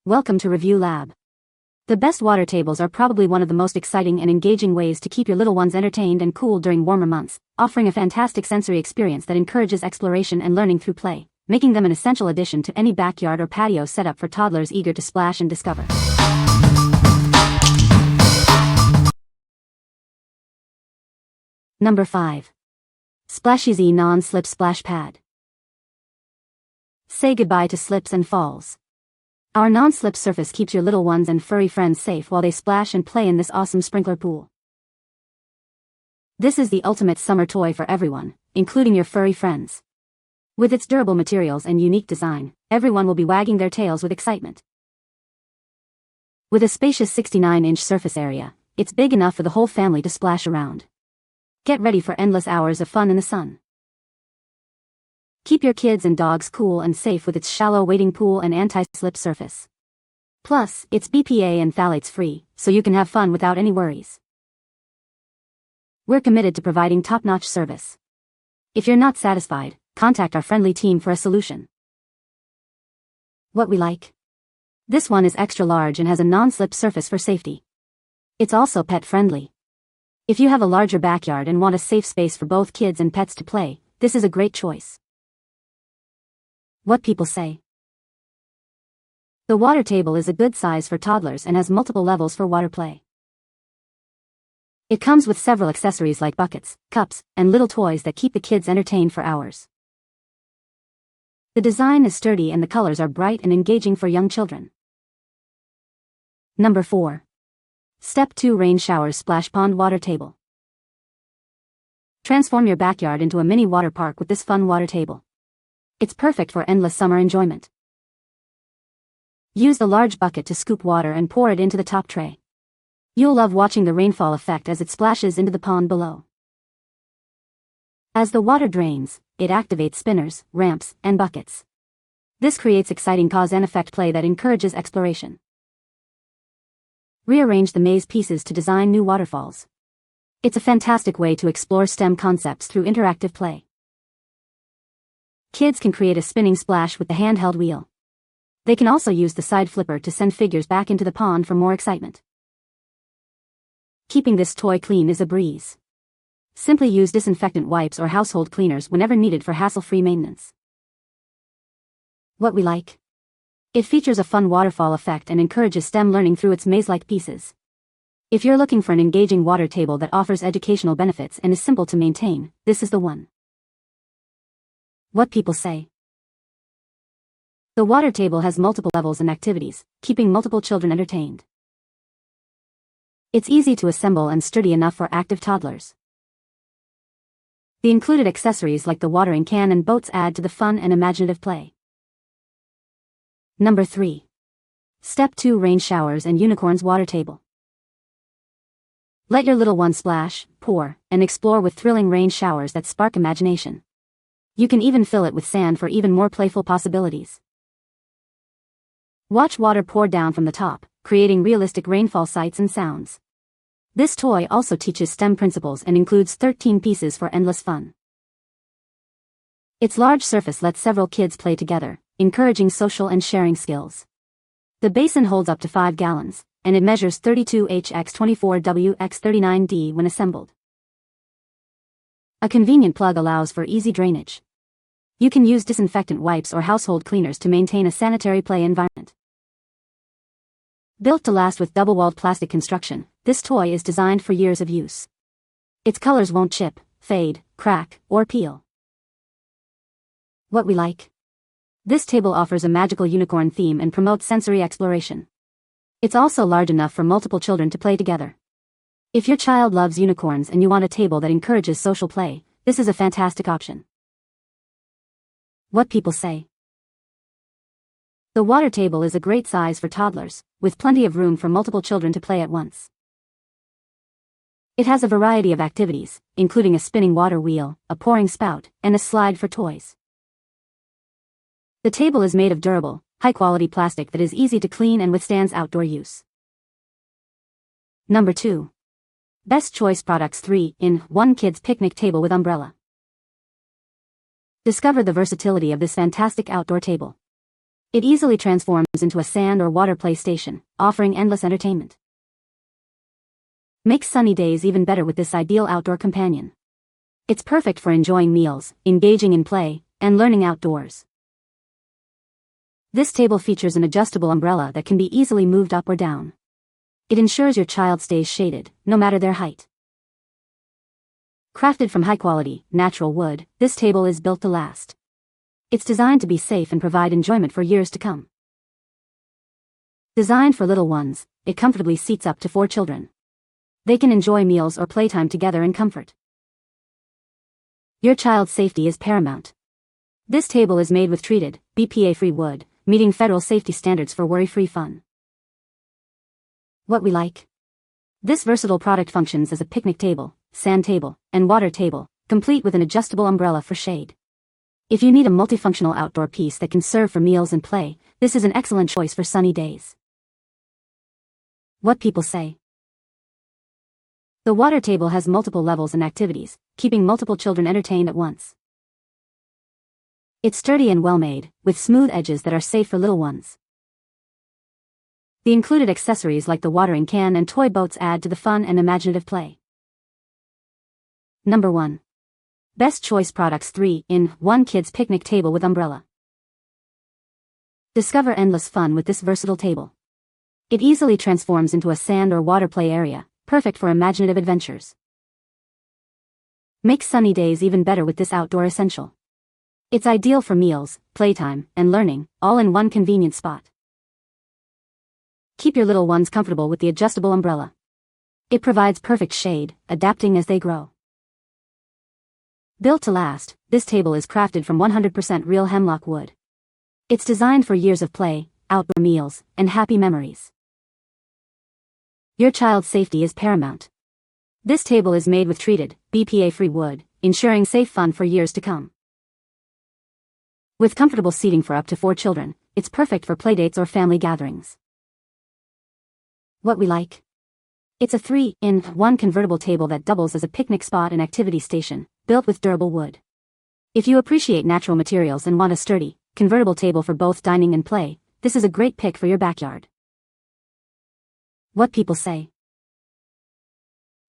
Welcome to Review Lab. The best water tables are probably one of the most exciting and engaging ways to keep your little ones entertained and cool during warmer months, offering a fantastic sensory experience that encourages exploration and learning through play, making them an essential addition to any backyard or patio setup for toddlers eager to splash and discover. Number 5. SplashEZ Non-Slip Splash Pad. Say goodbye to slips and falls. Our non-slip surface keeps your little ones and furry friends safe while they splash and play in this awesome sprinkler pool. This is the ultimate summer toy for everyone, including your furry friends. With its durable materials and unique design, everyone will be wagging their tails with excitement. With a spacious 69-inch surface area, it's big enough for the whole family to splash around. Get ready for endless hours of fun in the sun. Keep your kids and dogs cool and safe with its shallow wading pool and anti-slip surface. Plus, it's BPA and phthalates free, so you can have fun without any worries. We're committed to providing top-notch service. If you're not satisfied, contact our friendly team for a solution. What we like? This one is extra large and has a non-slip surface for safety. It's also pet-friendly. If you have a larger backyard and want a safe space for both kids and pets to play, this is a great choice. What people say. The water table is a good size for toddlers and has multiple levels for water play. It comes with several accessories like buckets, cups, and little toys that keep the kids entertained for hours. The design is sturdy and the colors are bright and engaging for young children. Number 4. Step 2 Rain Showers Splash Pond Water Table. Transform your backyard into a mini water park with this fun water table. It's perfect for endless summer enjoyment. Use the large bucket to scoop water and pour it into the top tray. You'll love watching the rainfall effect as it splashes into the pond below. As the water drains, it activates spinners, ramps, and buckets. This creates exciting cause and effect play that encourages exploration. Rearrange the maze pieces to design new waterfalls. It's a fantastic way to explore STEM concepts through interactive play. Kids can create a spinning splash with the handheld wheel. They can also use the side flipper to send figures back into the pond for more excitement. Keeping this toy clean is a breeze. Simply use disinfectant wipes or household cleaners whenever needed for hassle-free maintenance. What we like? It features a fun waterfall effect and encourages STEM learning through its maze-like pieces. If you're looking for an engaging water table that offers educational benefits and is simple to maintain, this is the one. What people say. The water table has multiple levels and activities, keeping multiple children entertained. It's easy to assemble and sturdy enough for active toddlers. The included accessories like the watering can and boats add to the fun and imaginative play. Number 3. Step 2 Rain Showers and Unicorns Water Table. Let your little one splash, pour, and explore with thrilling rain showers that spark imagination. You can even fill it with sand for even more playful possibilities. Watch water pour down from the top, creating realistic rainfall sights and sounds. This toy also teaches STEM principles and includes 13 pieces for endless fun. Its large surface lets several kids play together, encouraging social and sharing skills. The basin holds up to 5 gallons, and it measures 32H x 24W x 39D when assembled. A convenient plug allows for easy drainage. You can use disinfectant wipes or household cleaners to maintain a sanitary play environment. Built to last with double-walled plastic construction, this toy is designed for years of use. Its colors won't chip, fade, crack, or peel. What we like? This table offers a magical unicorn theme and promotes sensory exploration. It's also large enough for multiple children to play together. If your child loves unicorns and you want a table that encourages social play, this is a fantastic option. What people say. The water table is a great size for toddlers, with plenty of room for multiple children to play at once. It has a variety of activities, including a spinning water wheel, a pouring spout, and a slide for toys. The table is made of durable, high-quality plastic that is easy to clean and withstands outdoor use. Number 2. Best Choice Products 3-in-1 Kids Picnic Table with Umbrella. Discover the versatility of this fantastic outdoor table. It easily transforms into a sand or water play station, offering endless entertainment. Make sunny days even better with this ideal outdoor companion. It's perfect for enjoying meals, engaging in play, and learning outdoors. This table features an adjustable umbrella that can be easily moved up or down. It ensures your child stays shaded, no matter their height. Crafted from high-quality, natural wood, this table is built to last. It's designed to be safe and provide enjoyment for years to come. Designed for little ones, it comfortably seats up to 4 children. They can enjoy meals or playtime together in comfort. Your child's safety is paramount. This table is made with treated, BPA-free wood, meeting federal safety standards for worry-free fun. What we like. This versatile product functions as a picnic table, sand table, and water table, complete with an adjustable umbrella for shade. If you need a multifunctional outdoor piece that can serve for meals and play, this is an excellent choice for sunny days. What people say. The water table has multiple levels and activities, keeping multiple children entertained at once. It's sturdy and well-made, with smooth edges that are safe for little ones. The included accessories like the watering can and toy boats add to the fun and imaginative play. Number 1. Best Choice Products 3-in-1 Kids Picnic Table with Umbrella. Discover endless fun with this versatile table. It easily transforms into a sand or water play area, perfect for imaginative adventures. Make sunny days even better with this outdoor essential. It's ideal for meals, playtime, and learning, all in one convenient spot. Keep your little ones comfortable with the adjustable umbrella. It provides perfect shade, adapting as they grow. Built to last, this table is crafted from 100% real hemlock wood. It's designed for years of play, outdoor meals, and happy memories. Your child's safety is paramount. This table is made with treated, BPA-free wood, ensuring safe fun for years to come. With comfortable seating for up to 4 children, it's perfect for playdates or family gatherings. What we like. It's a 3-in-1 convertible table that doubles as a picnic spot and activity station, built with durable wood. If you appreciate natural materials and want a sturdy, convertible table for both dining and play, this is a great pick for your backyard. What people say.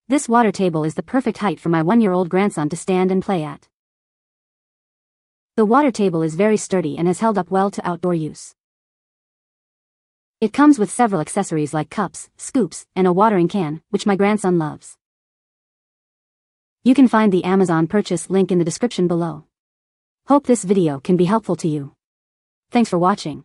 This water table is the perfect height for my 1-year-old grandson to stand and play at. The water table is very sturdy and has held up well to outdoor use. It comes with several accessories like cups, scoops, and a watering can, which my grandson loves. You can find the Amazon purchase link in the description below. Hope this video can be helpful to you. Thanks for watching.